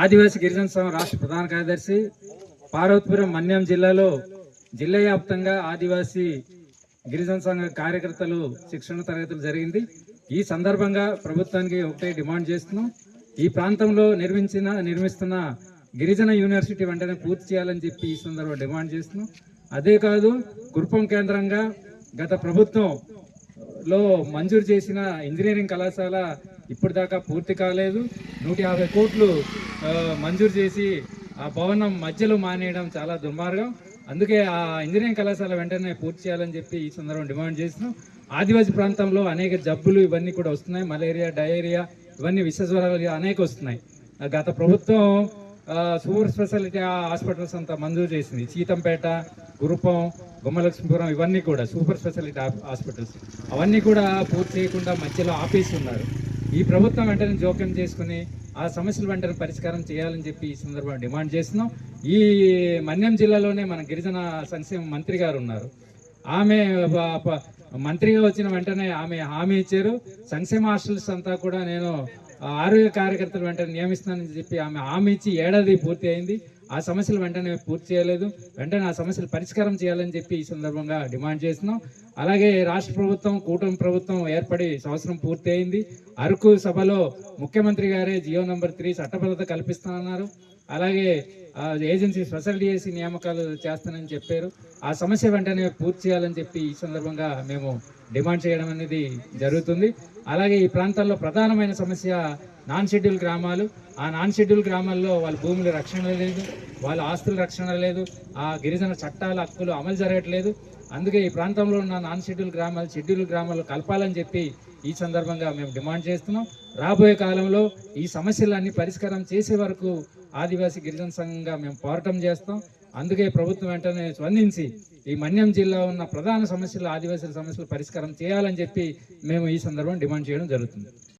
ఆదివాసీ గిరిజన సంఘం రాష్ట్ర ప్రధాన కార్యదర్శి పార్వతీపురం మన్యం జిల్లాలో జిల్లా వ్యాప్తంగా ఆదివాసీ గిరిజన సంఘ కార్యకర్తలు శిక్షణ తరగతులు జరిగింది. ఈ సందర్భంగా ప్రభుత్వానికి ఒకటే డిమాండ్ చేస్తున్నాం. ఈ ప్రాంతంలో నిర్మిస్తున్న గిరిజన యూనివర్సిటీ వెంటనే పూర్తి చేయాలని చెప్పి ఈ సందర్భంగా డిమాండ్ చేస్తున్నాం. అదే కాదు, కురుపం కేంద్రంగా గత ప్రభుత్వంలో మంజూరు చేసిన ఇంజనీరింగ్ కళాశాల ఇప్పటిదాకా పూర్తి కాలేదు. 150 కోట్లు మంజూరు చేసి ఆ భవనం మధ్యలో మానేయడం చాలా దుర్మార్గం. అందుకే ఆ ఇంజనీరింగ్ కళాశాల వెంటనే పూర్తి చేయాలని చెప్పి ఈ సందర్భంగా డిమాండ్ చేస్తున్నాం. ఆదివాసీ ప్రాంతంలో అనేక జబ్బులు ఇవన్నీ కూడా వస్తున్నాయి. మలేరియా, డయేరియా, ఇవన్నీ విషజ్వరాలు అనేక వస్తున్నాయి. గత ప్రభుత్వం సూపర్ స్పెషాలిటీ హాస్పిటల్స్ అంతా మంజూరు చేసింది. సీతంపేట, గురుపం, గుమ్మలక్ష్మీపురం ఇవన్నీ కూడా సూపర్ స్పెషాలిటీ హాస్పిటల్స్ అవన్నీ కూడా పూర్తి చేయకుండా మధ్యలో ఆపేసి ఉన్నారు. ఈ ప్రభుత్వం వెంటనే జోక్యం చేసుకుని ఆ సమస్యలు వెంటనే పరిష్కారం చేయాలని చెప్పి ఈ సందర్భంగా డిమాండ్ చేస్తున్నాం. ఈ మన్యం జిల్లాలోనే మన గిరిజన సంక్షేమ మంత్రి గారు ఉన్నారు. ఆమె మంత్రిగా వచ్చిన వెంటనే ఆమె హామీ ఇచ్చారు. సంక్షేమ హాస్టల్స్ అంతా కూడా నేను ఆరోగ్య కార్యకర్తలు వెంటనే నియమిస్తానని చెప్పి ఆమె హామీ ఇచ్చి ఏడాది పూర్తి అయింది. ఆ సమస్యలు వెంటనే పూర్తి చేయలేదు. వెంటనే ఆ సమస్యలు పరిష్కారం చేయాలని చెప్పి ఈ సందర్భంగా డిమాండ్ చేస్తున్నాం. అలాగే రాష్ట్ర ప్రభుత్వం, కూటమి ప్రభుత్వం ఏర్పడి సంవత్సరం పూర్తి అయింది. అరకు సభలో ముఖ్యమంత్రి గారే జియో నంబర్ 3 చట్టబద్ధత కల్పిస్తానన్నారు. అలాగే ఏజెన్సీ స్పెషల్ డిఎస్సి నియామకాలు చేస్తానని చెప్పారు. ఆ సమస్య వెంటనే పూర్తి చేయాలని చెప్పి ఈ సందర్భంగా మేము డిమాండ్ చేయడం అనేది జరుగుతుంది. అలాగే ఈ ప్రాంతాల్లో ప్రధానమైన సమస్య నాన్ షెడ్యూల్ గ్రామాలు. ఆ నాన్ షెడ్యూల్ గ్రామాల్లో వాళ్ళ భూముల రక్షణ లేదు, వాళ్ళ ఆస్తుల రక్షణ లేదు, ఆ గిరిజన చట్టాల హక్కులు అమలు జరగట్లేదు. అందుకే ఈ ప్రాంతంలో ఉన్న నాన్ షెడ్యూల్ గ్రామాలు షెడ్యూల్ గ్రామాలు కలపాలని చెప్పి ఈ సందర్భంగా మేము డిమాండ్ చేస్తున్నాం. రాబోయే కాలంలో ఈ సమస్యలన్నీ పరిష్కారం చేసే వరకు ఆదివాసీ గిరిజన సంఘంగా మేము పోరాటం చేస్తాం. అందుకే ప్రభుత్వం వెంటనే స్పందించి ఈ మన్యం జిల్లా ఉన్న ప్రధాన సమస్యలు, ఆదివాసీల సమస్యలు పరిష్కారం చేయాలని చెప్పి మేము ఈ సందర్భంగా డిమాండ్ చేయడం జరుగుతుంది.